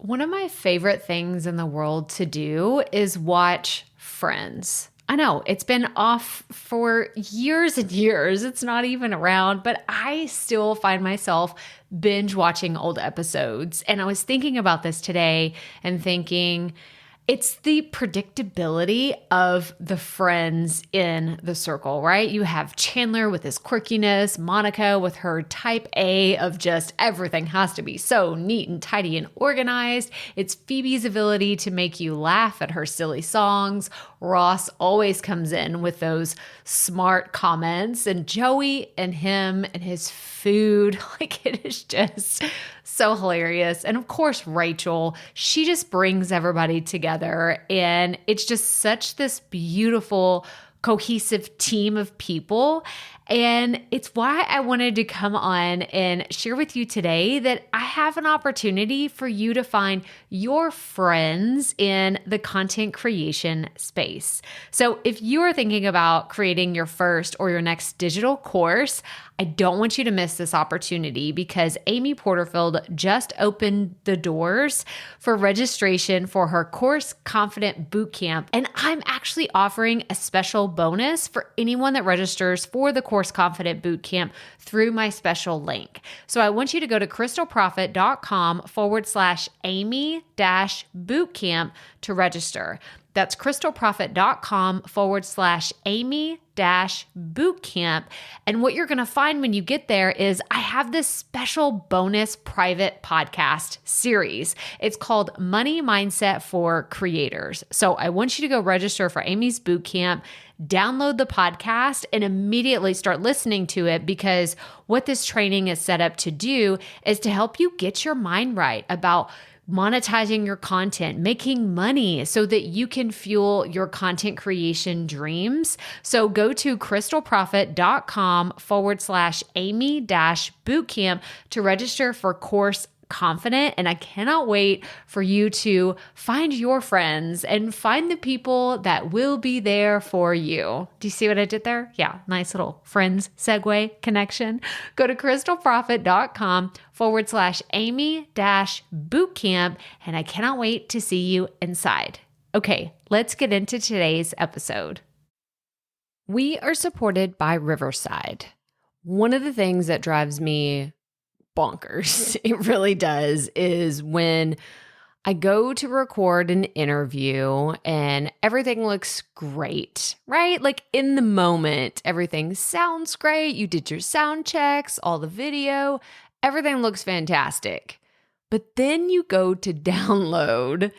One of my favorite things in the world to do is watch Friends. I know it's been off for years and years. It's not even around, but I still find myself binge watching old episodes. And I was thinking about this today and thinking, it's the predictability of the friends in the circle, right? You have Chandler with his quirkiness, Monica with her type A of just everything has to be so neat and tidy and organized. It's Phoebe's ability to make you laugh at her silly songs. Ross always comes in with those smart comments, and Joey and him and his food, like it is just so hilarious. And of course, Rachel, she just brings everybody together, and it's just such this beautiful, cohesive team of people. And it's why I wanted to come on and share with you today that I have an opportunity for you to find your friends in the content creation space. So if you are thinking about creating your first or your next digital course, I don't want you to miss this opportunity because Amy Porterfield just opened the doors for registration for her Course Confident Bootcamp. And I'm actually offering a special bonus for anyone that registers for the Course Confident Bootcamp through my special link. So I want you to go to crystalprofit.com/Amy-bootcamp to register. That's crystalprofit.com/Amy-bootcamp. And what you're going to find when you get there is I have this special bonus private podcast series. It's called Money Mindset for Creators. So I want you to go register for Amy's bootcamp, download the podcast, and immediately start listening to it, because what this training is set up to do is to help you get your mind right about monetizing your content, making money so that you can fuel your content creation dreams. So go to crystalprofit.com/Amy-bootcamp to register for Course Confident. And I cannot wait for you to find your friends and find the people that will be there for you. Do you see what I did there? Yeah, nice little friends segue connection. Go to crystalprofit.com/Amy-bootcamp. And I cannot wait to see you inside. Okay, let's get into today's episode. We are supported by Riverside. One of the things that drives me bonkers, it really does, is when I go to record an interview and everything looks great, right? Like in the moment, everything sounds great. You did your sound checks, all the video, everything looks fantastic. But then you go to download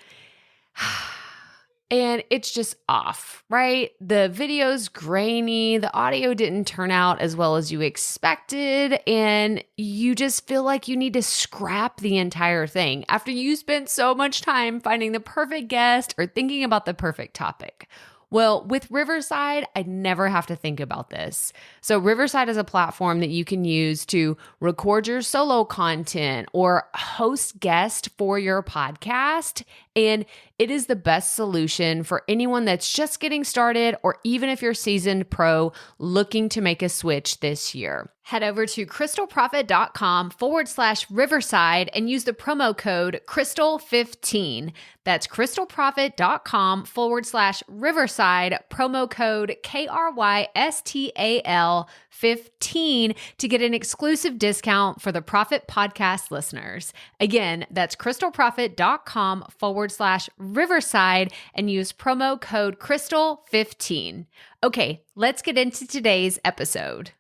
and it's just off, right? The video's grainy, the audio didn't turn out as well as you expected, and you just feel like you need to scrap the entire thing after you spent so much time finding the perfect guest or thinking about the perfect topic. Well, with Riverside, I never have to think about this. So Riverside is a platform that you can use to record your solo content or host guests for your podcast. And it is the best solution for anyone that's just getting started, or even if you're seasoned pro looking to make a switch this year. Head over to crystalprofit.com/Riverside and use the promo code Crystal15. That's crystalprofit.com/Riverside, promo code KRYSTAL15 to get an exclusive discount for the Profit Podcast listeners. Again, that's crystalprofit.com/Riverside and use promo code Crystal15. Okay, let's get into today's episode.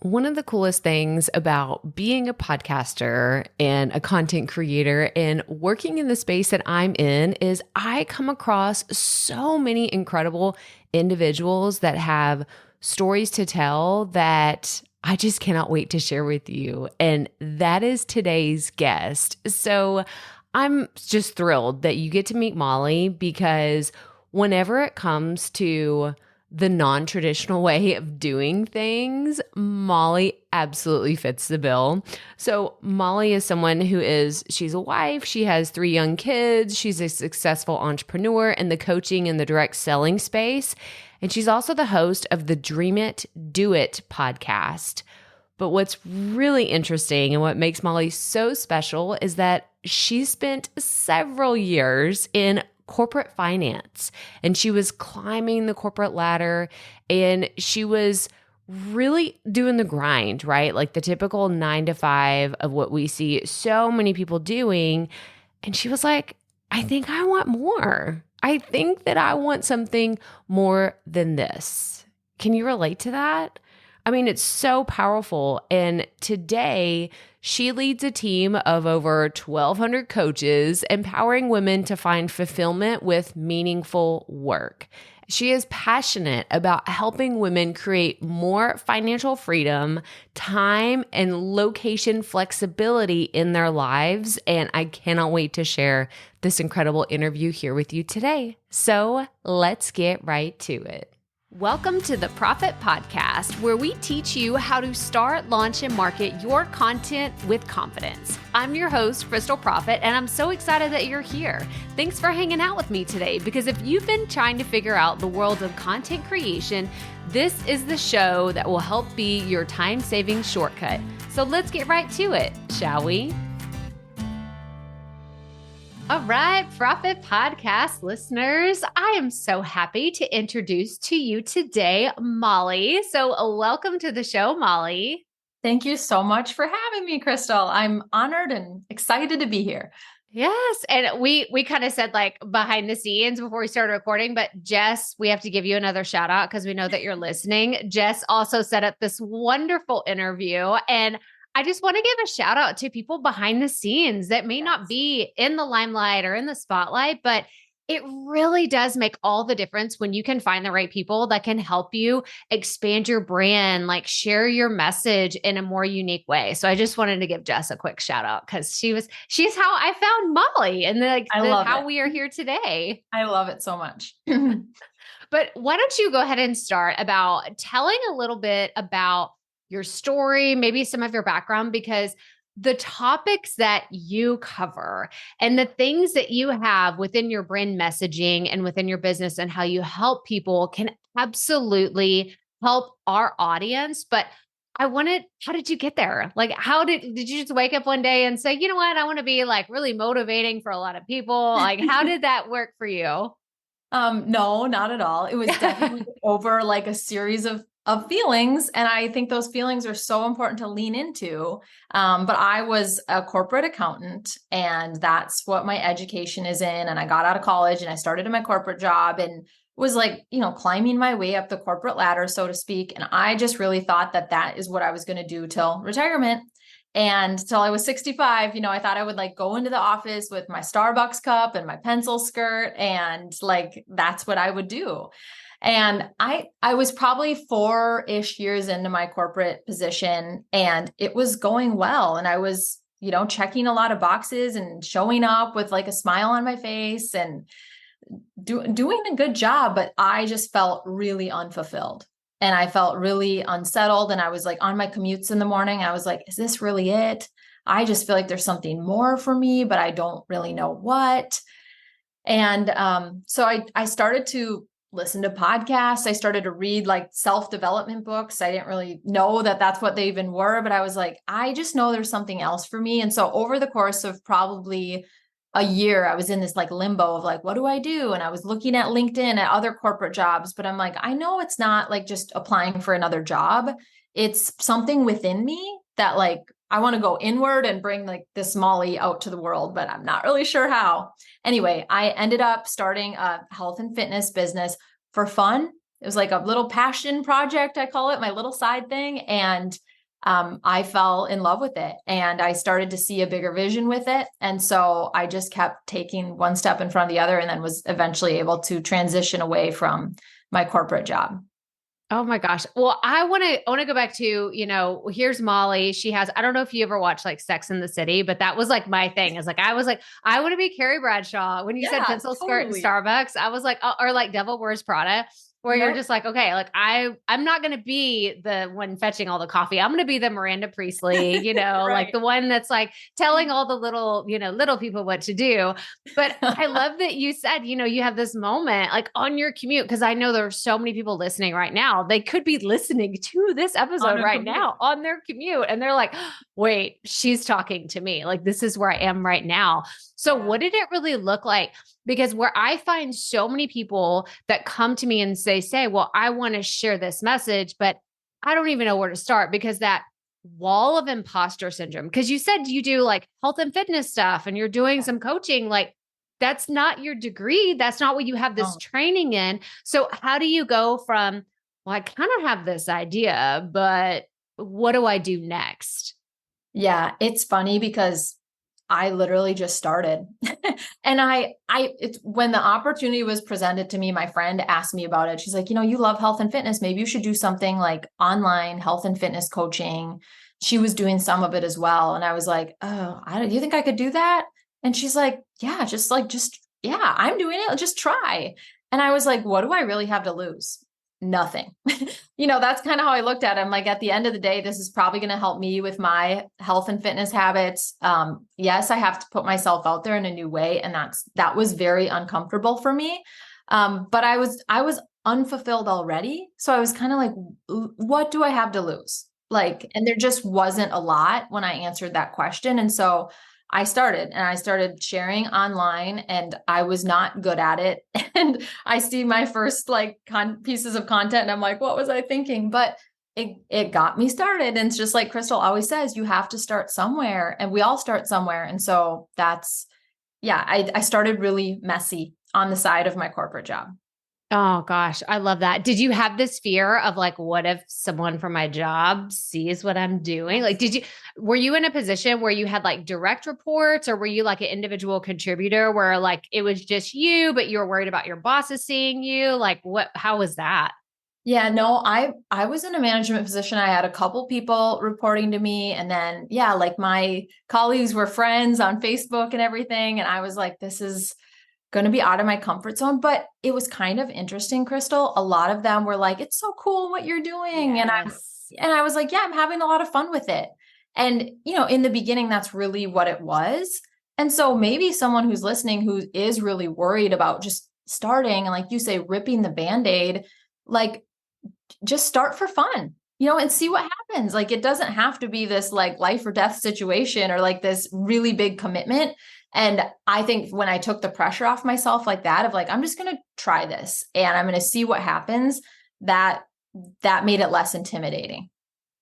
One of the coolest things about being a podcaster and a content creator and working in the space that I'm in is I come across so many incredible individuals that have stories to tell that I just cannot wait to share with you. And that is today's guest. So I'm just thrilled that you get to meet Molly, because whenever it comes to the non-traditional way of doing things, Molly absolutely fits the bill. So Molly is someone she's a wife, she has 3 young kids, she's a successful entrepreneur in the coaching and the direct selling space, and she's also the host of the Dream It, Do It podcast. But what's really interesting and what makes Molly so special is that she spent several years in corporate finance, and she was climbing the corporate ladder, and she was really doing the grind, right? Like the typical 9 to 5 of what we see so many people doing. And she was like, I think I want more. I think that I want something more than this. Can you relate to that? I mean, it's so powerful. And today, she leads a team of over 1,200 coaches, empowering women to find fulfillment with meaningful work. She is passionate about helping women create more financial freedom, time, and location flexibility in their lives. And I cannot wait to share this incredible interview here with you today. So let's get right to it. Welcome to the Profit Podcast, where we teach you how to start, launch, and market your content with confidence. I'm your host, Crystal Profit, and I'm so excited that you're here. Thanks for hanging out with me today, because if you've been trying to figure out the world of content creation, this is the show that will help be your time-saving shortcut. So let's get right to it, shall we? All right, Profit Podcast listeners, I am so happy to introduce to you today, Molly. So welcome to the show, Molly. Thank you so much for having me, Crystal. I'm honored and excited to be here. Yes. And we kind of said like behind the scenes before we started recording, but Jess, we have to give you another shout out because we know that you're listening. Jess also set up this wonderful interview, and I just want to give a shout out to people behind the scenes that may not be in the limelight or in the spotlight, but it really does make all the difference when you can find the right people that can help you expand your brand, like share your message in a more unique way. So I just wanted to give Jess a quick shout out because she's how I found Molly, and how we are here today. I love it so much. But why don't you go ahead and start about telling a little bit about your story, maybe some of your background, because the topics that you cover and the things that you have within your brand messaging and within your business and how you help people can absolutely help our audience. But how did you get there? Like, did you just wake up one day and say, you know what, I want to be like really motivating for a lot of people? Like, how did that work for you? No, not at all. It was definitely over like a series of feelings. And I think those feelings are so important to lean into. But I was a corporate accountant, and that's what my education is in. And I got out of college and I started in my corporate job and was like, climbing my way up the corporate ladder, so to speak. And I just really thought that that is what I was going to do till retirement. And till I was 65, I thought I would like go into the office with my Starbucks cup and my pencil skirt, and like, that's what I would do. And I was probably 4-ish years into my corporate position, and it was going well. And I was, checking a lot of boxes and showing up with like a smile on my face and doing a good job. But I just felt really unfulfilled, and I felt really unsettled. And I was like on my commutes in the morning, I was like, is this really it? I just feel like there's something more for me, but I don't really know what. And so I started to listen to podcasts. I started to read like self-development books. I didn't really know that that's what they even were, but I was like, I just know there's something else for me. And so over the course of probably a year, I was in this like limbo of like, what do I do? And I was looking at LinkedIn at other corporate jobs, but I'm like, I know it's not like just applying for another job. It's something within me that like, I want to go inward and bring like this Molly out to the world, but I'm not really sure how. Anyway, I ended up starting a health and fitness business for fun. It was like a little passion project, I call it, my little side thing. And I fell in love with it, and I started to see a bigger vision with it. And so I just kept taking one step in front of the other, and then was eventually able to transition away from my corporate job. Oh my gosh. Well, I want to go back to, here's Molly. She has, I don't know if you ever watched like Sex in the City, but that was like my thing. Is like, I was like, I want to be Carrie Bradshaw. When you said pencil skirt and Starbucks, I was like, or like Devil Wears Prada. where you're Yep. just like, okay, like I'm not going to be the one fetching all the coffee. I'm going to be the Miranda Priestley, like Right. the one that's like telling all the little, little people what to do. But I love that you said, you have this moment like on your commute, because I know there are so many people listening right now. They could be listening to this On episode a right commute. now on their commute. And they're like, wait, she's talking to me. Like, this is where I am right now. So Yeah. what did it really look like? Because where I find so many people that come to me and say, well, I want to share this message, but I don't even know where to start, because that wall of imposter syndrome, because you said you do like health and fitness stuff and you're doing some coaching, like that's not your degree. That's not what you have this Oh, training in. So how do you go from, well, I kind of have this idea, but what do I do next? yeah. It's funny because I literally just started. And it's when the opportunity was presented to me, my friend asked me about it. She's like, you love health and fitness. Maybe you should do something like online health and fitness coaching. She was doing some of it as well. And I was like, oh, do you think I could do that? And she's like, yeah, yeah, I'm doing it. Just try. And I was like, what do I really have to lose? Nothing. That's kind of how I looked at it. I'm like, at the end of the day, this is probably going to help me with my health and fitness habits. Yes, I have to put myself out there in a new way. And that was very uncomfortable for me. But I was unfulfilled already. So I was kind of like, what do I have to lose? Like, and there just wasn't a lot when I answered that question. And so I started sharing online, and I was not good at it. And I see my first like pieces of content and I'm like, what was I thinking? But it got me started. And it's just like Crystal always says, you have to start somewhere, and we all start somewhere. And so I started really messy on the side of my corporate job. Oh gosh, I love that. Did you have this fear of like, what if someone from my job sees what I'm doing? Like, Yes. were you in a position where you had like direct reports, or were you like an individual contributor where like it was just you, but you were worried about your bosses seeing you? Like, how was that? Yeah, no, I was in a management position. I had a couple people reporting to me, and then yeah, like my colleagues were friends on Facebook and everything. And I was like, this is going to be out of my comfort zone. But it was kind of interesting, Crystal. A lot of them were like, it's so cool what you're doing. Yes. And I was like, yeah, I'm having a lot of fun with it. And in the beginning, that's really what it was. And so maybe someone who's listening who is really worried about just starting and, like you say, ripping the band-aid, like just start for fun, and see what happens. Like, it doesn't have to be this like life or death situation or like this really big commitment. And I think when I took the pressure off myself like that, of like, I'm just going to try this and I'm going to see what happens, that made it less intimidating.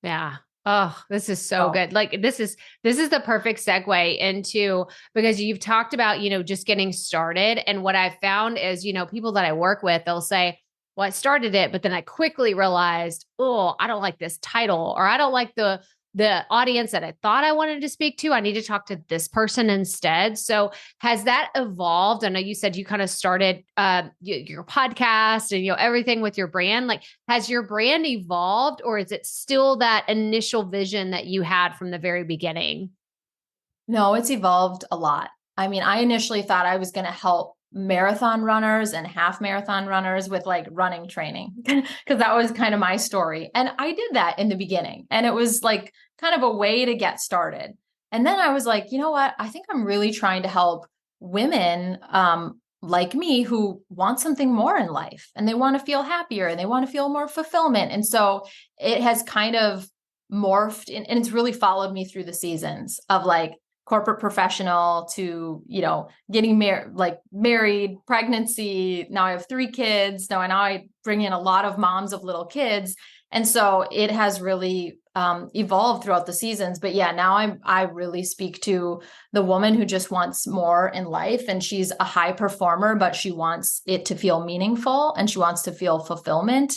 Yeah. Oh, this is so So good. Like this is the perfect segue into, because you've talked about, just getting started. And what I've found is, people that I work with, they'll say, well, I started it, but then I quickly realized, oh, I don't like this title, or I don't like the audience that I thought I wanted to speak to. I need to talk to this person instead. So has that evolved? I know you said you kind of started your podcast and everything with your brand. Like, has your brand evolved, or is it still that initial vision that you had from the very beginning? no, it's evolved a lot. I mean, I initially thought I was going to help marathon runners and half marathon runners with like running training, because that was kind of my story. And I did that in the beginning, and it was like kind of a way to get started. And then I was like, you know what? I think I'm really trying to help women like me who want something more in life, and they want to feel happier, and they want to feel more fulfillment. And so it has kind of morphed, and it's really followed me through the seasons of like corporate professional to, getting married, pregnancy. Now I have 3 kids. Now I bring in a lot of moms of little kids. And so it has really evolved throughout the seasons. But yeah, now I really speak to the woman who just wants more in life, and she's a high performer, but she wants it to feel meaningful, and she wants to feel fulfillment,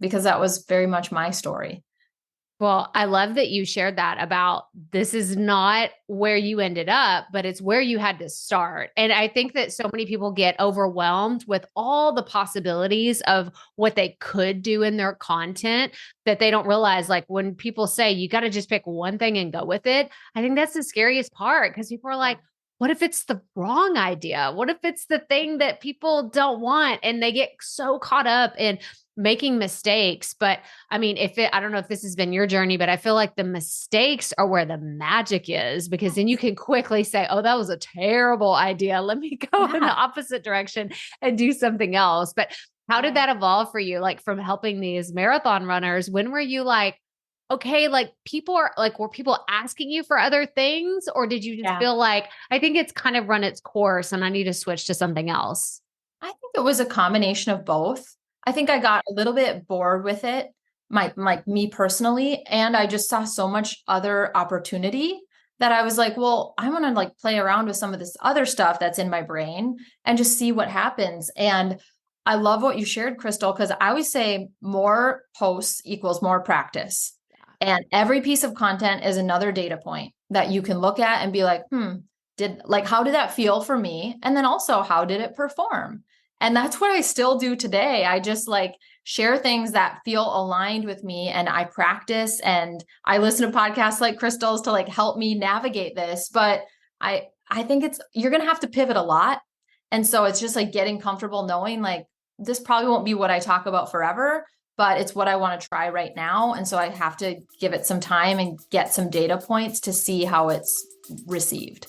because that was very much my story. Well, I love that you shared that about this is not where you ended up, but it's where you had to start. And I think that so many people get overwhelmed with all the possibilities of what they could do in their content, that they don't realize, like when people say you got to just pick one thing and go with it. I think that's the scariest part, because people are like, what if it's the wrong idea? What if it's the thing that people don't want and they get so caught up in making mistakes? But I mean, I don't know if this has been your journey, but I feel like the mistakes are where the magic is, because then you can quickly say, oh, that was a terrible idea. Let me go in the Yeah. opposite direction and do something else. But how did that evolve for you? Like from helping these marathon runners, when were you like, okay, like people are like, were people asking you for other things? Or did you just Yeah. feel like, I think it's kind of run its course and I need to switch to something else? I think it was a combination of both. I think I got a little bit bored with it, like me personally, and I just saw so much other opportunity that I was like, well, I want to like play around with some of this other stuff that's in my brain and just see what happens. And I love what you shared, Crystal, because I always say more posts equals more practice. And every piece of content is another data point that you can look at and be like, how did that feel for me? And then also, how did it perform? And that's what I still do today. I just like share things that feel aligned with me, and I practice and I listen to podcasts like Crystal's to like help me navigate this. But I think you're going to have to pivot a lot. And so it's just like getting comfortable knowing like this probably won't be what I talk about forever, but it's what I want to try right now. And so I have to give it some time and get some data points to see how it's received.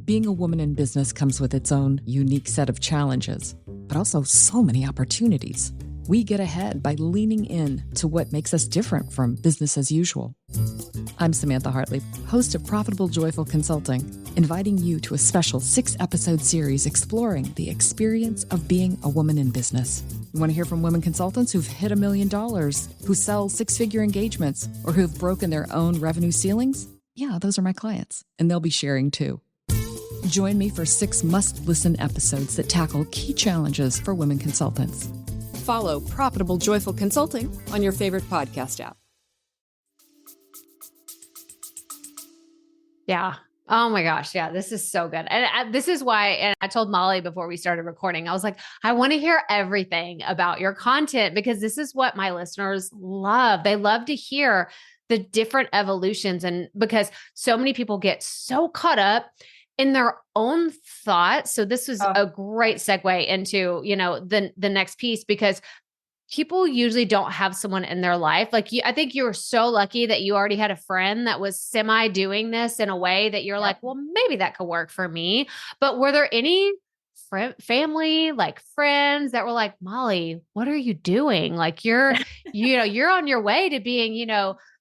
Being a woman in business comes with its own unique set of challenges, but also so many opportunities. We get ahead by leaning in to what makes us different from business as usual. I'm Samantha Hartley, host of Profitable Joyful Consulting, inviting you to a special 6-episode series exploring the experience of being a woman in business. You want to hear from women consultants who've hit $1 million, who sell 6-figure engagements, or who've broken their own revenue ceilings? Yeah, those are my clients, and they'll be sharing too. Join me for 6 must-listen episodes that tackle key challenges for women consultants. Follow Profitable Joyful Consulting on your favorite podcast app. Yeah. Oh my gosh. Yeah. This is so good. And this is why, and I told Molly before we started recording, I was like, I want to hear everything about your content, because this is what my listeners love. They love to hear the different evolutions. And because so many people get so caught up in their own thoughts. So this was a great segue into, the next piece, because people usually don't have someone in their life. Like I think you were so lucky that you already had a friend that was semi doing this in a way that you're like, well, maybe that could work for me. But were there any family, like friends that were like, Molly, what are you doing? Like you're on your way to being,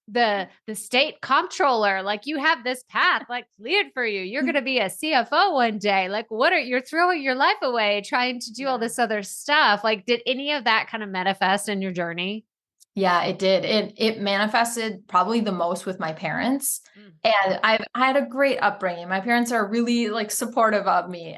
the state comptroller, like you have this path like cleared for you. You're going to be a CFO one day. Like you're throwing your life away trying to do all this other stuff. Like, did any of that kind of manifest in your journey? Yeah, it did. It manifested probably the most with my parents. And I had a great upbringing. My parents are really like supportive of me,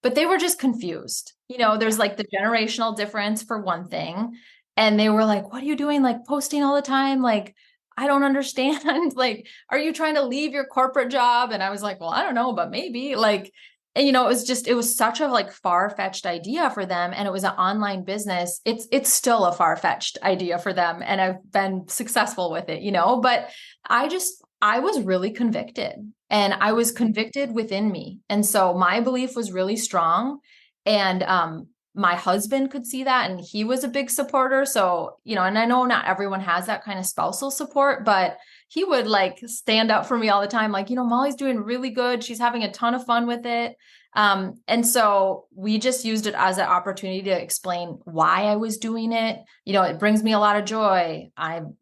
but they were just confused. There's like the generational difference for one thing. And they were like, what are you doing? Like posting all the time? Like, I don't understand. Like, are you trying to leave your corporate job? And I was like, well, I don't know, but maybe like, and it was such a like far-fetched idea for them. And it was an online business. It's still a far-fetched idea for them. And I've been successful with it, but I was really convicted, and I was convicted within me. And so my belief was really strong. And, my husband could see that, and he was a big supporter. So, and I know not everyone has that kind of spousal support, but he would like stand up for me all the time. Like, Molly's doing really good. She's having a ton of fun with it. And so we just used it as an opportunity to explain why I was doing it. It brings me a lot of joy.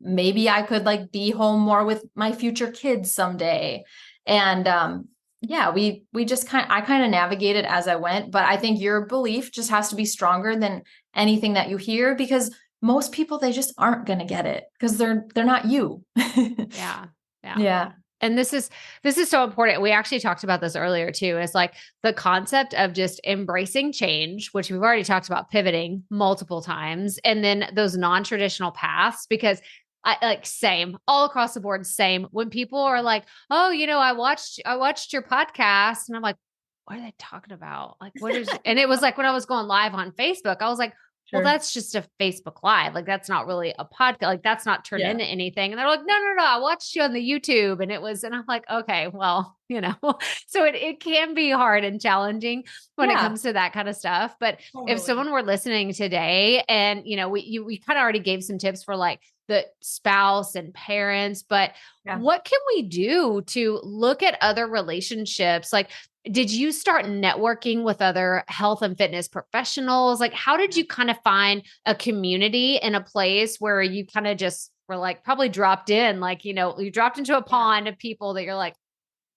Maybe I could like be home more with my future kids someday. And, yeah, I kind of navigated as I went, but I think your belief just has to be stronger than anything that you hear, because most people, they just aren't going to get it because they're not you. Yeah. Yeah. And this is so important. We actually talked about this earlier too. Is like the concept of just embracing change, which we've already talked about pivoting multiple times, and then those non-traditional paths, because same all across the board. Same when people are like, oh, I watched your podcast, and I'm like, what are they talking about? Like, what is, and it was like when I was going live on Facebook, I was like, well, Sure. that's just a Facebook Live. Like, that's not really a podcast. Like, that's not turned Yeah. into anything. And they're like, no, I watched you on the YouTube. And I'm like, okay, well, so it can be hard and challenging when it Yeah. comes to that kind of stuff. But if Totally. someone were listening today and, we kind of already gave some tips for like the spouse and parents, but Yeah. what can we do to look at other relationships? Like, did you start networking with other health and fitness professionals? Like, how did you kind of find a community in a place where you kind of just were like probably dropped in, like, you dropped into a pond of people that you're like,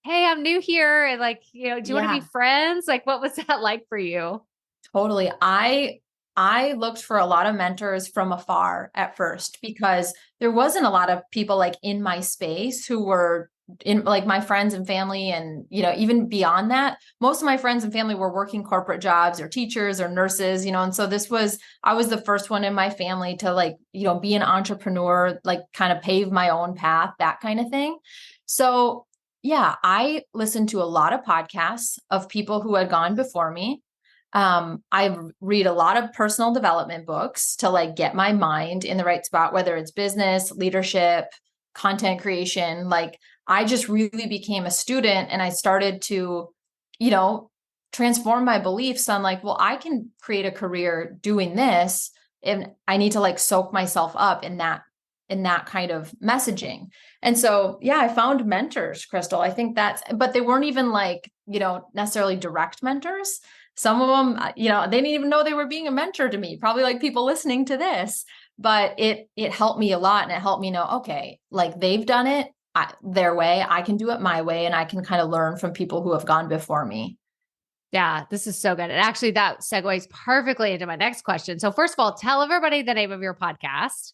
hey, I'm new here. And like, do you want to be Yeah. friends? Like, what was that like for you? Totally. I looked for a lot of mentors from afar at first because there wasn't a lot of people like in my space who were in like my friends and family. And, even beyond that, most of my friends and family were working corporate jobs or teachers or nurses, and so I was the first one in my family to like, be an entrepreneur, like kind of pave my own path, that kind of thing. So yeah, I listened to a lot of podcasts of people who had gone before me. I read a lot of personal development books to like get my mind in the right spot, whether it's business, leadership, content creation. Like I just really became a student and I started to, transform my beliefs on like, well, I can create a career doing this and I need to like soak myself up in that kind of messaging. And so, yeah, I found mentors, Crystal. I think but they weren't even like, necessarily direct mentors. Some of them, they didn't even know they were being a mentor to me, probably like people listening to this, but it helped me a lot. And it helped me know, okay, like they've done it their way. I can do it my way. And I can kind of learn from people who have gone before me. Yeah, this is so good. And actually that segues perfectly into my next question. So first of all, tell everybody the name of your podcast.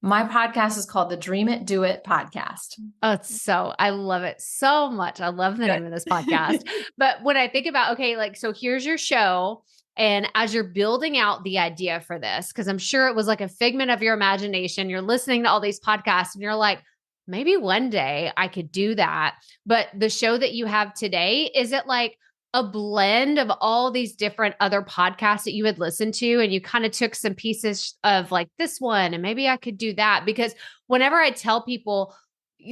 My podcast is called the Dream It, Do It podcast. Oh, I love it so much. I love the name of this podcast. But when I think about, okay, like, so here's your show. And as you're building out the idea for this, because I'm sure it was like a figment of your imagination, you're listening to all these podcasts and you're like, maybe one day I could do that. But the show that you have today, is it like a blend of all these different other podcasts that you had listened to and you kind of took some pieces of like this one and maybe I could do that? Because whenever I tell people,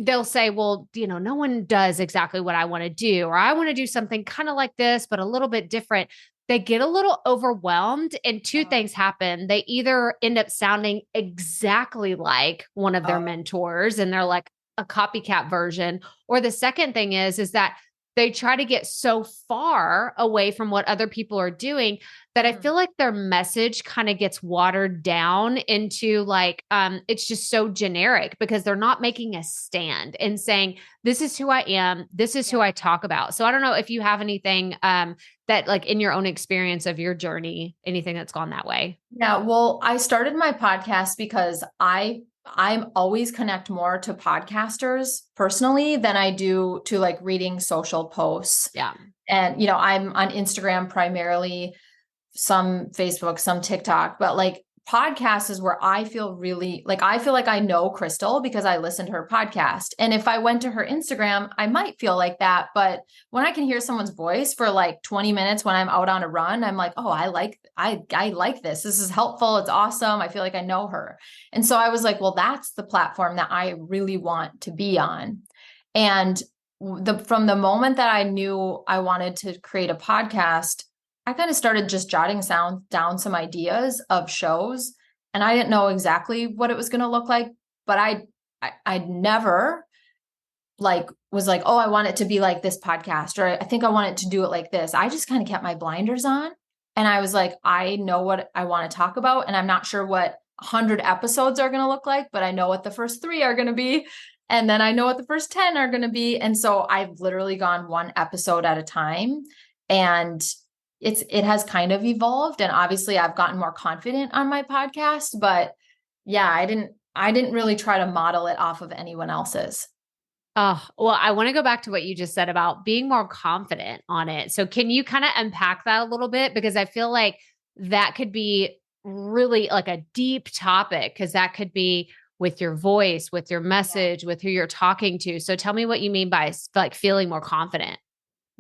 they'll say, well, no one does exactly what I want to do, or I want to do something kind of like this, but a little bit different. They get a little overwhelmed and two things happen. They either end up sounding exactly like one of their mentors and they're like a copycat version. Or the second thing is that they try to get so far away from what other people are doing that I feel like their message kind of gets watered down into like, it's just so generic because they're not making a stand and saying, this is who I am. This is who I talk about. So I don't know if you have anything that like in your own experience of your journey, anything that's gone that way. Yeah. Well, I started my podcast because I'm always connect more to podcasters personally than I do to like reading social posts. Yeah. And, I'm on Instagram primarily, some Facebook, some TikTok, but like podcasts is where I feel like I know Crystal because I listened to her podcast. And if I went to her Instagram, I might feel like that. But when I can hear someone's voice for like 20 minutes when I'm out on a run, I'm like, oh, I like this. This is helpful. It's awesome. I feel like I know her. And so I was like, well, that's the platform that I really want to be on. And from the moment that I knew I wanted to create a podcast, I kind of started just jotting down some ideas of shows, and I didn't know exactly what it was going to look like, but I never like was like, oh, I want it to be like this podcast, or I think I want it to do it like this. I just kind of kept my blinders on and I was like, I know what I want to talk about, and I'm not sure what 100 episodes are going to look like, but I know what the first 3 are going to be. And then I know what the first 10 are going to be. And so I've literally gone one episode at a time, and it has kind of evolved. And obviously I've gotten more confident on my podcast, but yeah, I didn't really try to model it off of anyone else's. Oh, well, I want to go back to what you just said about being more confident on it. So can you kind of unpack that a little bit? Because I feel like that could be really like a deep topic, because that could be with your voice, with your message, with who you're talking to. So tell me what you mean by like feeling more confident.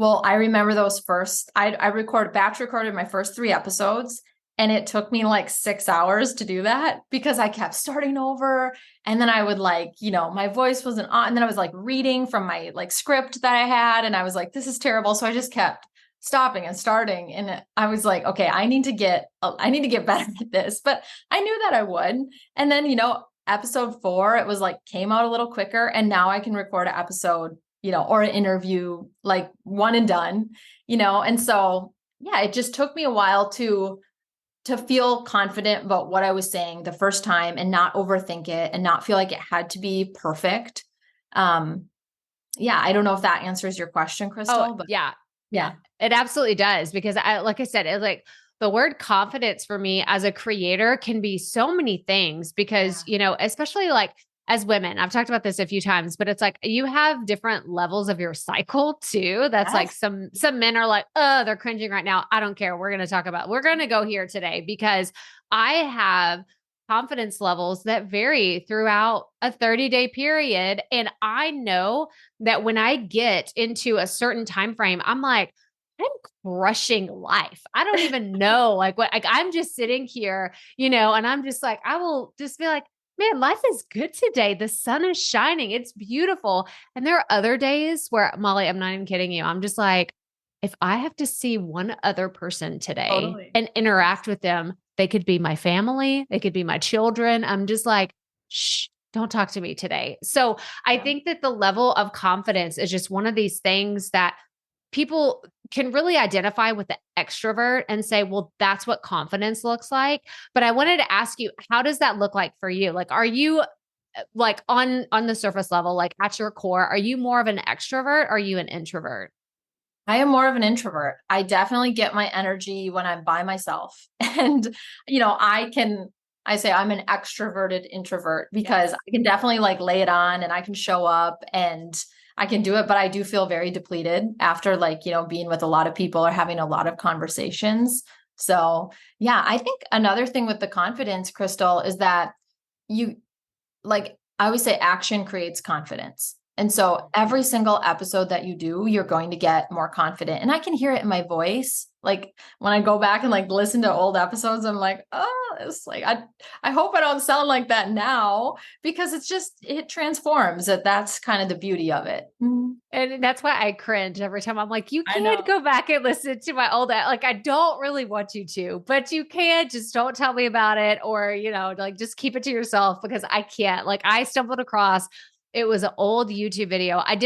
Well, I remember those first, I batch recorded my first 3 episodes, And it took me like 6 hours to do that because I kept starting over. And then I would like, my voice wasn't on. And then I was like reading from my like script that I had. And I was like, this is terrible. So I just kept stopping and starting. And I was like, okay, I need to get better at this, but I knew that I would. And then, episode 4, it was like came out a little quicker. And now I can record an episode, or an interview, like one and done, and so, yeah, it just took me a while to feel confident about what I was saying the first time and not overthink it and not feel like it had to be perfect. Yeah, I don't know if that answers your question, Crystal, but yeah. Yeah. It absolutely does, because like I said, it's like the word confidence for me as a creator can be so many things because, especially like as women, I've talked about this a few times, but it's like you have different levels of your cycle too. That's like some men are like, oh, they're cringing right now. I don't care. We're going to go here today because I have confidence levels that vary throughout a 30-day period. And I know that when I get into a certain time frame, I'm like, I'm crushing life. I don't even know like I'm just sitting here, and I'm just like, I will just be like, man, life is good today. The sun is shining. It's beautiful. And there are other days where, Molly, I'm not even kidding you. I'm just like, if I have to see one other person today and interact with them, they could be my family. They could be my children. I'm just like, shh, don't talk to me today. So I think that the level of confidence is just one of these things that people can really identify with the extrovert and say, well, that's what confidence looks like. But I wanted to ask you, how does that look like for you? Like, are you like on the surface level, like at your core, are you more of an extrovert? Or are you an introvert? I am more of an introvert. I definitely get my energy when I'm by myself. And, I say I'm an extroverted introvert because I can definitely like lay it on and I can show up and I can do it, but I do feel very depleted after like, being with a lot of people or having a lot of conversations. So yeah, I think another thing with the confidence, Crystal, is that I always say action creates confidence. And so every single episode that you do, you're going to get more confident. And I can hear it in my voice. Like when I go back and like listen to old episodes, I'm like, oh, it's like, I hope I don't sound like that now because it transforms. That's kind of the beauty of it. And that's why I cringe every time. I'm like, you can't go back and listen to my old, like, I don't really want you to, but you can, just don't tell me about it. Or, like just keep it to yourself because I can't. Like I stumbled across, it was an old YouTube video. I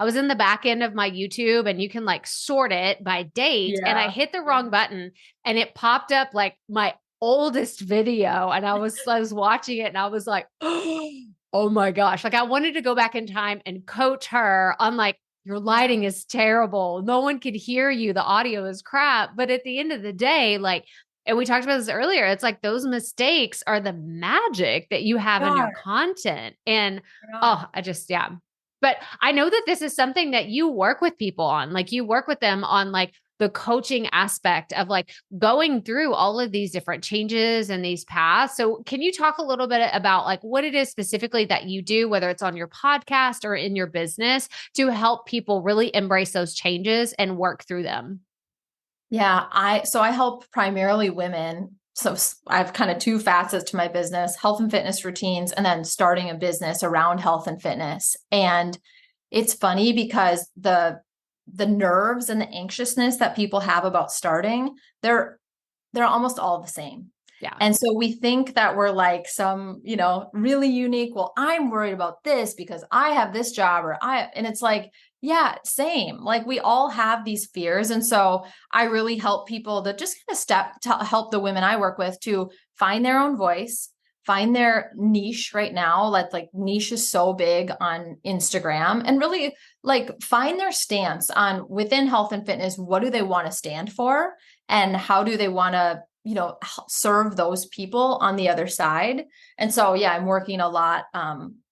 was in the back end of my YouTube and you can like sort it by date. And I hit the wrong button and it popped up like my oldest video. And I was watching it and I was like, oh my gosh. Like I wanted to go back in time and coach her on like, your lighting is terrible. No one could hear you. The audio is crap. But at the end of the day, like, and we talked about this earlier, it's like those mistakes are the magic that you have in your content. And But I know that this is something that you work with people on. Like you work with them on like the coaching aspect of like going through all of these different changes and these paths. So can you talk a little bit about like what it is specifically that you do, whether it's on your podcast or in your business, to help people really embrace those changes and work through them? Yeah, I help primarily women. So I have kind of two facets to my business, health and fitness routines, and then starting a business around health and fitness. And it's funny because the nerves and the anxiousness that people have about starting, they're almost all the same. Yeah. And so we think that we're like some, really unique. Well, I'm worried about this because I have this job and it's like, yeah, same. Like we all have these fears. And so I really help people to just kind of to help the women I work with to find their own voice, find their niche right now. Like niche is so big on Instagram, and really like find their stance on within health and fitness. What do they want to stand for? And how do they want to, serve those people on the other side? And so, yeah, I'm working a lot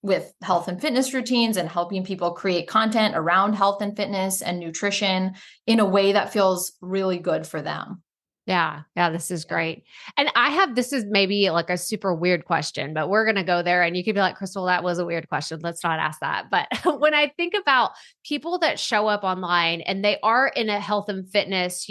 with health and fitness routines and helping people create content around health and fitness and nutrition in a way that feels really good for them. Yeah. Yeah. This is great. And this is maybe like a super weird question, but we're going to go there and you could be like, Crystal, that was a weird question. Let's not ask that. But when I think about people that show up online and they are in a health and fitness,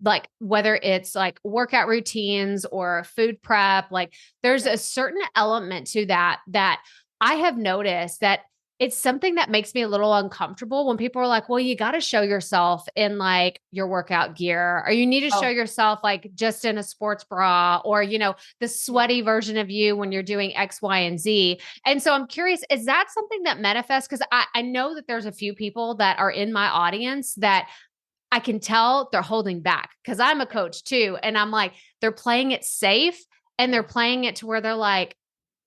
like whether it's like workout routines or food prep, like there's a certain element to that I have noticed that it's something that makes me a little uncomfortable when people are like, well, you got to show yourself in like your workout gear, or you need to show yourself like just in a sports bra, or, the sweaty version of you when you're doing X, Y, and Z. And so I'm curious, is that something that manifests? Because I know that there's a few people that are in my audience that I can tell they're holding back because I'm a coach too. And I'm like, they're playing it safe and they're playing it to where they're like,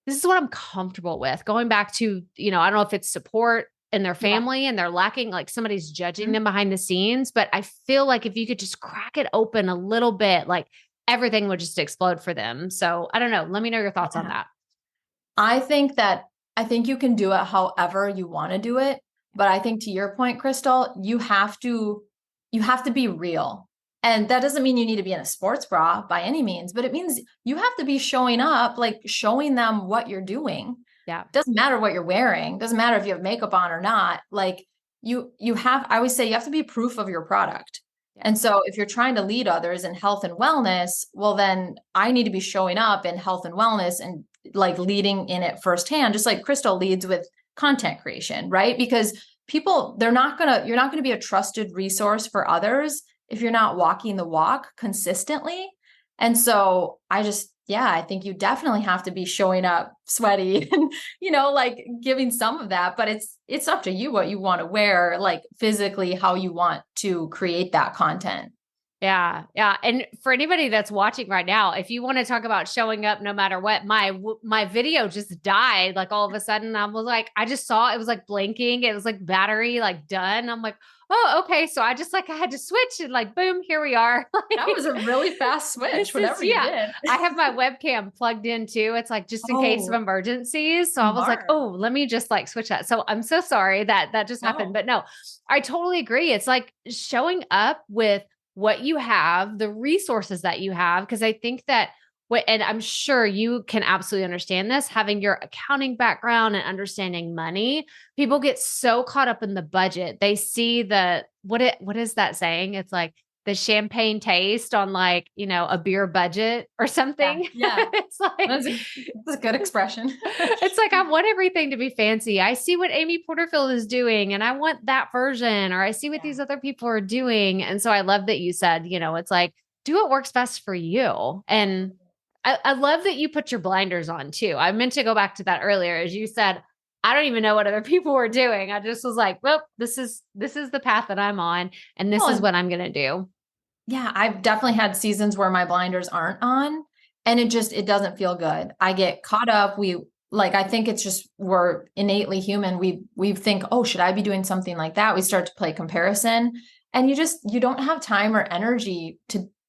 this is what I'm comfortable with. Going back to, I don't know if it's support in their family and they're lacking, like somebody's judging them behind the scenes. But I feel like if you could just crack it open a little bit, like everything would just explode for them. So I don't know. Let me know your thoughts on that. I think you can do it however you want to do it. But I think to your point, Crystal, you have to be real. And that doesn't mean you need to be in a sports bra by any means, but it means you have to be showing up, like showing them what you're doing. Yeah. Doesn't matter what you're wearing. Doesn't matter if you have makeup on or not. Like I always say you have to be proof of your product. Yeah. And so if you're trying to lead others in health and wellness, well, then I need to be showing up in health and wellness and like leading in it firsthand, just like Crystal leads with content creation, right? Because you're not going to be a trusted resource for others if you're not walking the walk consistently. And so I think you definitely have to be showing up sweaty and, like giving some of that, but it's up to you what you want to wear, like physically, how you want to create that content. Yeah. Yeah. And for anybody that's watching right now, if you want to talk about showing up no matter what, my video just died. Like all of a sudden I was like, I just saw it was like blinking. It was like battery, like done. I'm like, oh, okay. So I had to switch and like, boom, here we are. That was a really fast switch, whatever you did. I have my webcam plugged in too. It's like just in case of emergencies. So I was like, oh, let me just like switch that. So I'm so sorry that just happened. But no, I totally agree. It's like showing up with what you have, the resources that you have. Because I think that and I'm sure you can absolutely understand this, having your accounting background and understanding money, people get so caught up in the budget. They see what is that saying? It's like the champagne taste on like, a beer budget or something. Yeah. It's like, that's a good expression. It's like, I want everything to be fancy. I see what Amy Porterfield is doing and I want that version, or I see what these other people are doing. And so I love that you said, it's like, do what works best for you. And I love that you put your blinders on too. I meant to go back to that earlier. As you said, I don't even know what other people were doing. I just was like, well, this is the path that I'm on and this is what I'm going to do. Yeah, I've definitely had seasons where my blinders aren't on and it doesn't feel good. I get caught up. I think it's just, we're innately human. We think, oh, should I be doing something like that? We start to play comparison and you don't have time or energy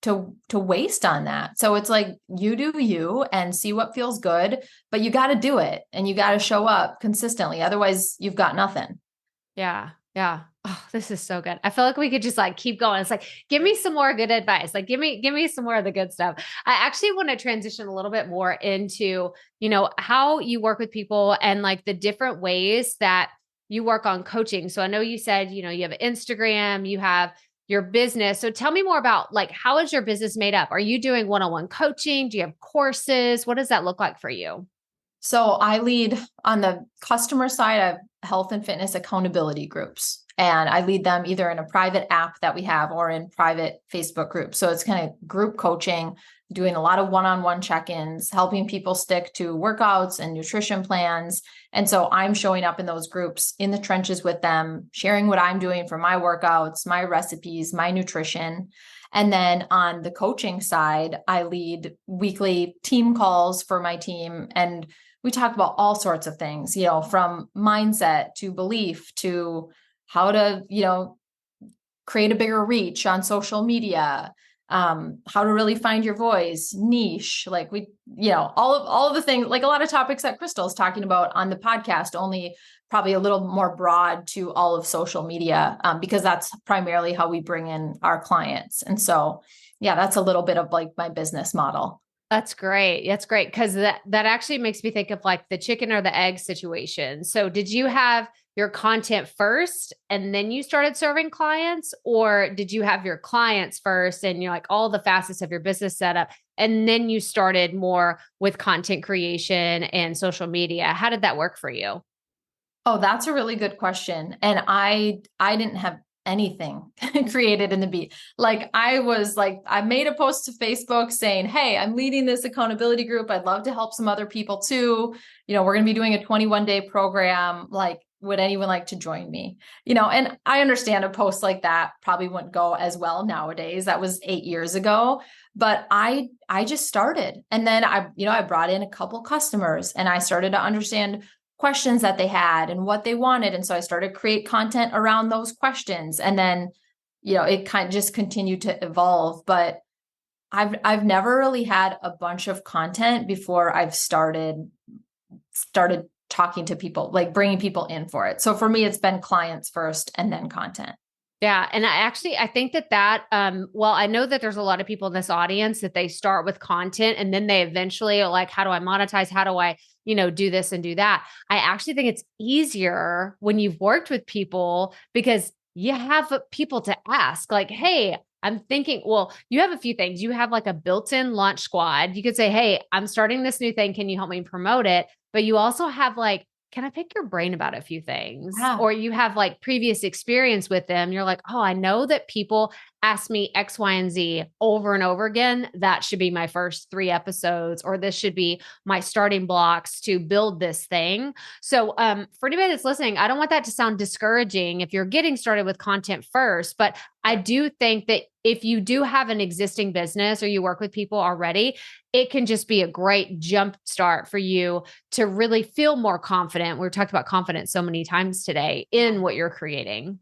to waste on that. So it's like, you do you and see what feels good, but you got to do it and you got to show up consistently. Otherwise you've got nothing. Yeah. Yeah. Oh, this is so good. I feel like we could just like keep going. It's like, give me some more good advice. Like, give me some more of the good stuff. I actually want to transition a little bit more into, how you work with people and like the different ways that you work on coaching. So I know you said, you have Instagram, you have your business. So tell me more about like, how is your business made up? Are you doing one-on-one coaching? Do you have courses? What does that look like for you? So I lead on the customer side of health and fitness accountability groups. And I lead them either in a private app that we have or in private Facebook groups. So it's kind of group coaching, doing a lot of one-on-one check-ins, helping people stick to workouts and nutrition plans. And so I'm showing up in those groups in the trenches with them, sharing what I'm doing for my workouts, my recipes, my nutrition. And then on the coaching side, I lead weekly team calls for my team. And we talk about all sorts of things, from mindset to belief to how to, create a bigger reach on social media, how to really find your voice, niche, like all of the things, like a lot of topics that Crystal's talking about on the podcast, only probably a little more broad to all of social media, because that's primarily how we bring in our clients. And so yeah, that's a little bit of like my business model. That's great. That's great. Cause that actually makes me think of like the chicken or the egg situation. So did you have your content first and then you started serving clients, or did you have your clients first and you're like all the facets of your business setup and then you started more with content creation and social media? How did that work for you? Oh, that's a really good question. And I didn't have anything created in the beat. Like I made a post to Facebook saying, "Hey, I'm leading this accountability group. I'd love to help some other people too. We're going to be doing a 21-day program. Like, would anyone like to join me?" And I understand a post like that probably wouldn't go as well nowadays. That was 8 years ago, but I just started. And then I brought in a couple customers and I started to understand questions that they had and what they wanted. And so I started to create content around those questions. And then, it kind of just continued to evolve. But I've never really had a bunch of content before I've started talking to people, like bringing people in for it. So for me, it's been clients first and then content. Yeah. And I think well, I know that there's a lot of people in this audience that they start with content and then they eventually are like, how do I monetize? How do I, do this and do that? I actually think it's easier when you've worked with people because you have people to ask like, hey, I'm thinking, well, you have a few things. You have like a built-in launch squad. You could say, hey, I'm starting this new thing. Can you help me promote it? But you also have like, can I pick your brain about a few things? Yeah. Or you have like previous experience with them. You're like, oh, I know that people ask me X, Y, and Z over and over again. That should be my first 3 episodes, or this should be my starting blocks to build this thing. So for anybody that's listening, I don't want that to sound discouraging if you're getting started with content first, but I do think that if you do have an existing business or you work with people already, it can just be a great jump start for you to really feel more confident. We've talked about confidence so many times today in what you're creating.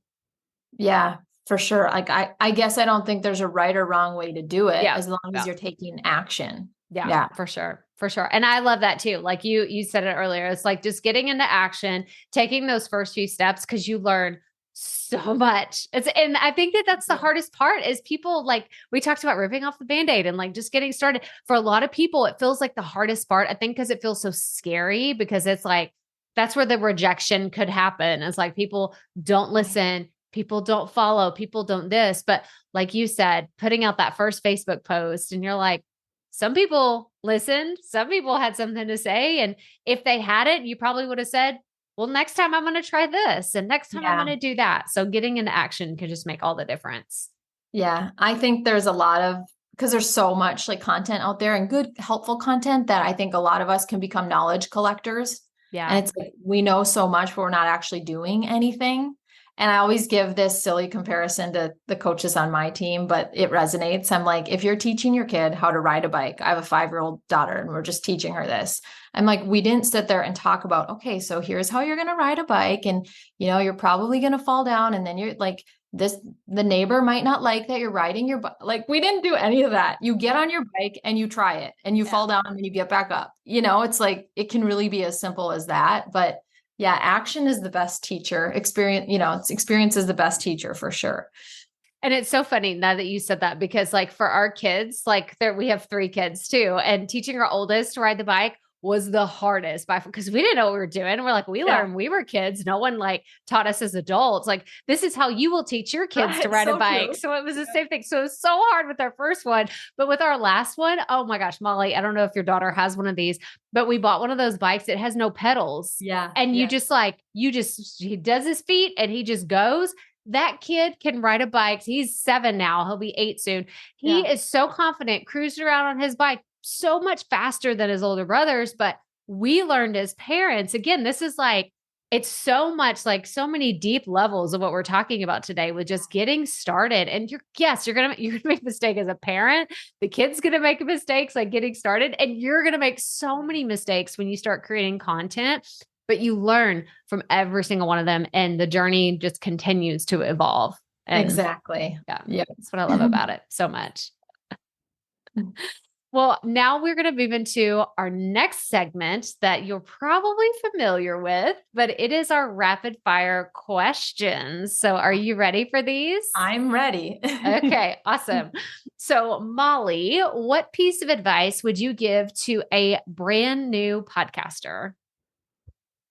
Yeah, for sure. Like I guess I don't think there's a right or wrong way to do it as long as you're taking action. Yeah, for sure. For sure. And I love that too. Like you said it earlier, it's like just getting into action, taking those first few steps because you learn so much. And I think that that's the hardest part is people like we talked about ripping off the Band-Aid and like just getting started. For a lot of people, it feels like the hardest part. I think because it feels so scary because it's like that's where the rejection could happen. It's like people don't listen, people don't follow, people don't this. But like you said, putting out that first Facebook post and you're like, some people listened, some people had something to say. And if they hadn't, you probably would have said, well, next time I'm going to try this and next time I'm going to do that. So getting into action can just make all the difference. Yeah. I think there's a lot of, because there's so much like content out there and good, helpful content that I think a lot of us can become knowledge collectors. Yeah. And it's like, we know so much, but we're not actually doing anything. And I always give this silly comparison to the coaches on my team, but it resonates. I'm like, if you're teaching your kid how to ride a bike, I have a 5-year-old daughter and we're just teaching her this. I'm like, we didn't sit there and talk about, okay, so here's how you're going to ride a bike. And, you're probably going to fall down. And then you're like, the neighbor might not like that you're riding your bike. Like we didn't do any of that. You get on your bike and you try it and you fall down and you get back up. It's like, it can really be as simple as that. But yeah, action is the best teacher. Experience is the best teacher for sure. And it's so funny now that you said that, because like for our kids, like we have 3 kids too. And teaching our oldest to ride the bike was the hardest because we didn't know what we were doing. We're like, we learned when we were kids. No one like taught us as adults. Like, this is how you will teach your kids to ride a bike. True. So it was the same thing. So it was so hard with our first one, but with our last one, oh my gosh, Molly, I don't know if your daughter has one of these, but we bought one of those bikes that has no pedals. Yeah. And he does his feet and he just goes. That kid can ride a bike. He's 7 now. He'll be 8 soon. He is so confident cruising around on his bike, so much faster than his older brothers. But we learned as parents, again, this is like, it's so much like so many deep levels of what we're talking about today with just getting started. And you're going to make a mistake as a parent. The kid's going to make mistakes like getting started. And you're going to make so many mistakes when you start creating content, but you learn from every single one of them. And the journey just continues to evolve. And exactly. Yeah. That's what I love about it so much. Well, now we're going to move into our next segment that you're probably familiar with, but it is our rapid fire questions. So are you ready for these? I'm ready. Okay, awesome. So, Molly, what piece of advice would you give to a brand new podcaster?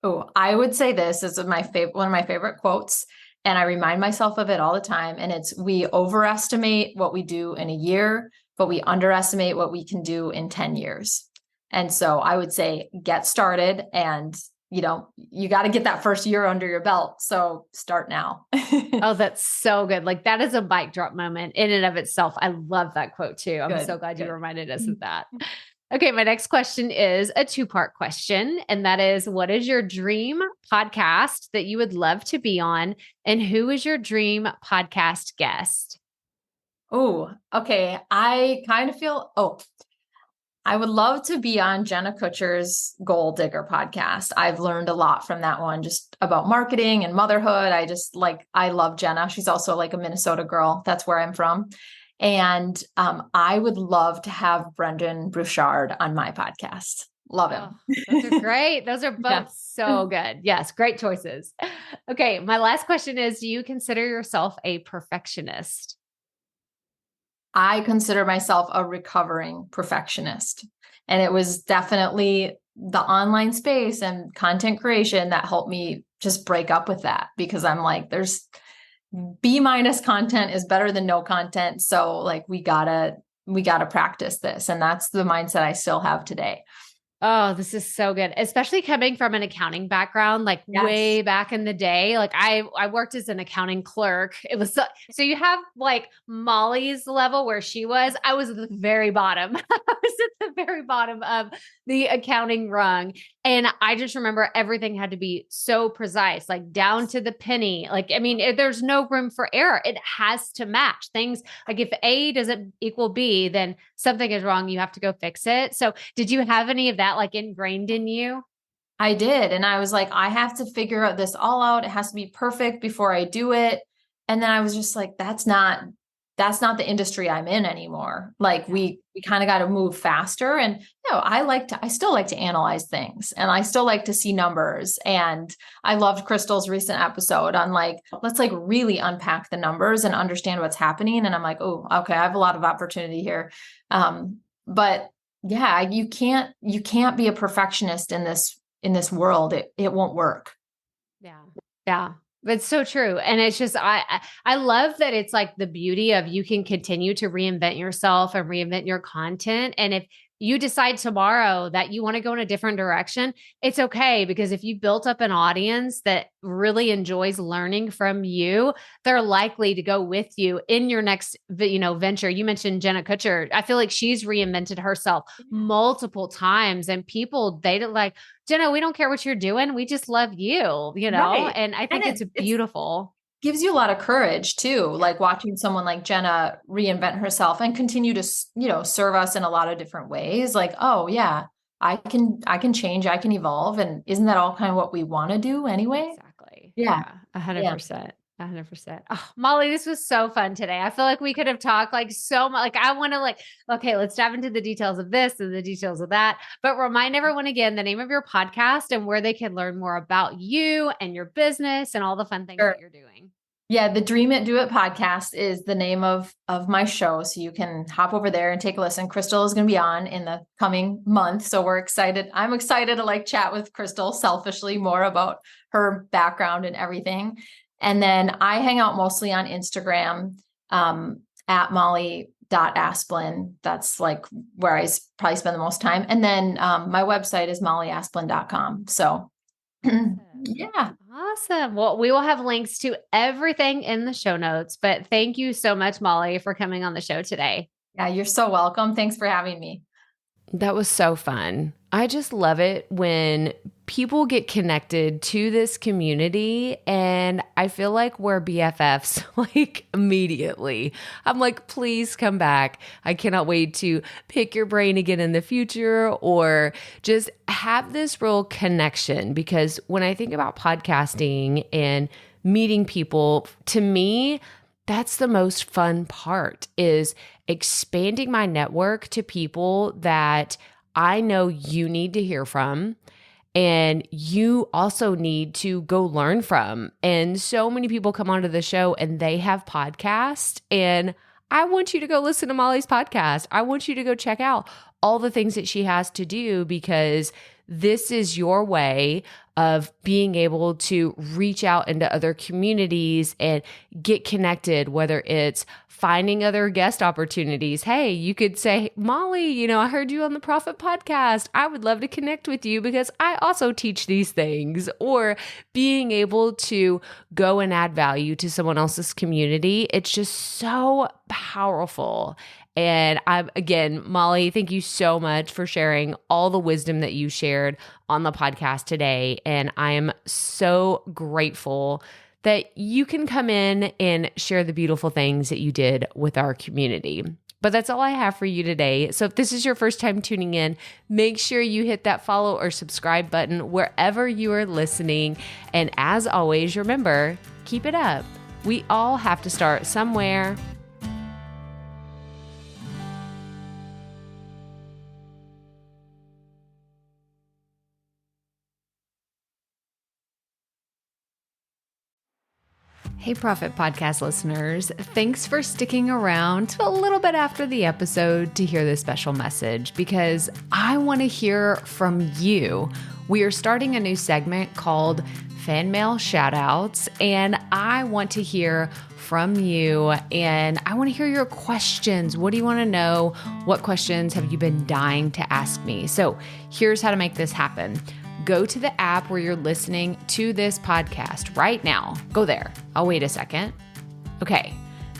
Oh, I would say this is one of my favorite quotes, and I remind myself of it all the time. And it's, we overestimate what we do in a year, but we underestimate what we can do in 10 years. And so I would say, get started, and you got to get that first year under your belt. So start now. Oh, that's so good. Like that is a mic drop moment in and of itself. I love that quote too. I'm so glad you reminded us of that. Okay, my next question is a two-part question, and that is, what is your dream podcast that you would love to be on, and who is your dream podcast guest? Oh, okay. I kind of feel, I would love to be on Jenna Kutcher's Goal Digger podcast. I've learned a lot from that one, just about marketing and motherhood. I love Jenna. She's also like a Minnesota girl. That's where I'm from. And I would love to have Brendan Bouchard on my podcast. Love him. Oh, those are great. Those are both so good. Yes, great choices. Okay, my last question is, do you consider yourself a perfectionist? I consider myself a recovering perfectionist. And it was definitely the online space and content creation that helped me just break up with that, because I'm like, there's B- content is better than no content. So like, we gotta practice this. And that's the mindset I still have today. Oh, this is so good. Especially coming from an accounting background, like way back in the day. Like I worked as an accounting clerk. It was so you have like Molly's level where she was. I was at the very bottom. I was at the very bottom of the accounting rung. And I just remember everything had to be so precise, like down to the penny. Like, I mean, there's no room for error. It has to match things. Like if A doesn't equal B, then something is wrong. You have to go fix it. So did you have any of that like ingrained in you? I did. And I was like, I have to figure out this all out. It has to be perfect before I do it. And then I was just like, that's not the industry I'm in anymore. Like we kind of got to move faster. And I still like to analyze things, and I still like to see numbers. And I loved Crystal's recent episode on like, let's like really unpack the numbers and understand what's happening. And I'm like, oh, okay, I have a lot of opportunity here. But yeah, you can't be a perfectionist in this world. It won't work. Yeah. Yeah. It's so true. And it's just, I love that it's like the beauty of you can continue to reinvent yourself and reinvent your content. And if you decide tomorrow that you want to go in a different direction, it's okay. Because if you built up an audience that really enjoys learning from you, they're likely to go with you in your next, venture. You mentioned Jenna Kutcher. I feel like she's reinvented herself multiple times, and people, they like, Jenna, we don't care what you're doing. We just love you, Right. And I think it's beautiful. Gives you a lot of courage too, like watching someone like Jenna reinvent herself and continue to, serve us in a lot of different ways. Like, oh yeah, I can change, I can evolve. And isn't that all kind of what we want to do anyway? Exactly. Yeah. 100%. 100%. Oh, Molly, this was so fun today. I feel like we could have talked like so much. Like I want to okay, let's dive into the details of this and the details of that. But remind everyone again, the name of your podcast and where they can learn more about you and your business and all the fun things that you're doing. Yeah, the Dream It, Do It podcast is the name of my show. So you can hop over there and take a listen. Crystal is going to be on in the coming month. So we're excited. I'm excited to like chat with Crystal selfishly more about her background and everything. And then I hang out mostly on Instagram at molly.asplin. That's like where I probably spend the most time. And then my website is mollyasplin.com. So yeah. Awesome. Well, we will have links to everything in the show notes, but thank you so much, Molly, for coming on the show today. Yeah, you're so welcome. Thanks for having me. That was so fun. I just love it when people get connected to this community, and I feel like we're BFFs like immediately. I'm like, please come back. I cannot wait to pick your brain again in the future, or just have this real connection. Because when I think about podcasting and meeting people, to me, that's the most fun part, is expanding my network to people that I know you need to hear from and you also need to go learn from. And so many people come onto the show and they have podcasts, and I want you to go listen to Molly's podcast. I want you to go check out all the things that she has to do, because this is your way of being able to reach out into other communities and get connected, whether it's finding other guest opportunities. Hey, you could say, Molly, I heard you on the Profit Podcast. I would love to connect with you because I also teach these things. Or being able to go and add value to someone else's community. It's just so powerful. And again, Molly, thank you so much for sharing all the wisdom that you shared on the podcast today. And I am so grateful that you can come in and share the beautiful things that you did with our community. But that's all I have for you today. So if this is your first time tuning in, make sure you hit that follow or subscribe button wherever you are listening. And as always, remember, keep it up. We all have to start somewhere. Hey, Profit Podcast listeners, thanks for sticking around to a little bit after the episode to hear this special message, because I want to hear from you. We are starting a new segment called Fan Mail Shoutouts, and I want to hear from you, and I want to hear your questions. What do you want to know? What questions have you been dying to ask me? So here's how to make this happen. Go to the app where you're listening to this podcast right now. Go there. I'll wait a second. Okay.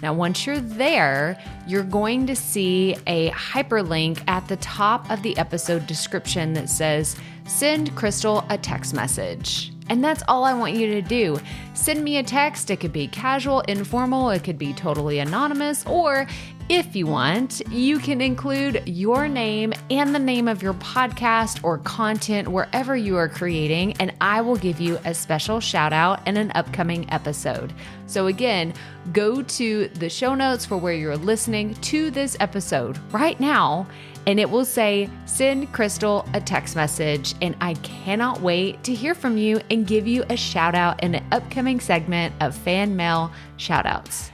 Now, once you're there, you're going to see a hyperlink at the top of the episode description that says, send Crystal a text message. And that's all I want you to do. Send me a text. It could be casual, informal. It could be totally anonymous. Or if you want, you can include your name and the name of your podcast or content wherever you are creating, and I will give you a special shout out in an upcoming episode. So again, go to the show notes for where you're listening to this episode right now, and it will say, send Crystal a text message. And I cannot wait to hear from you and give you a shout out in an upcoming segment of Fan Mail Shoutouts.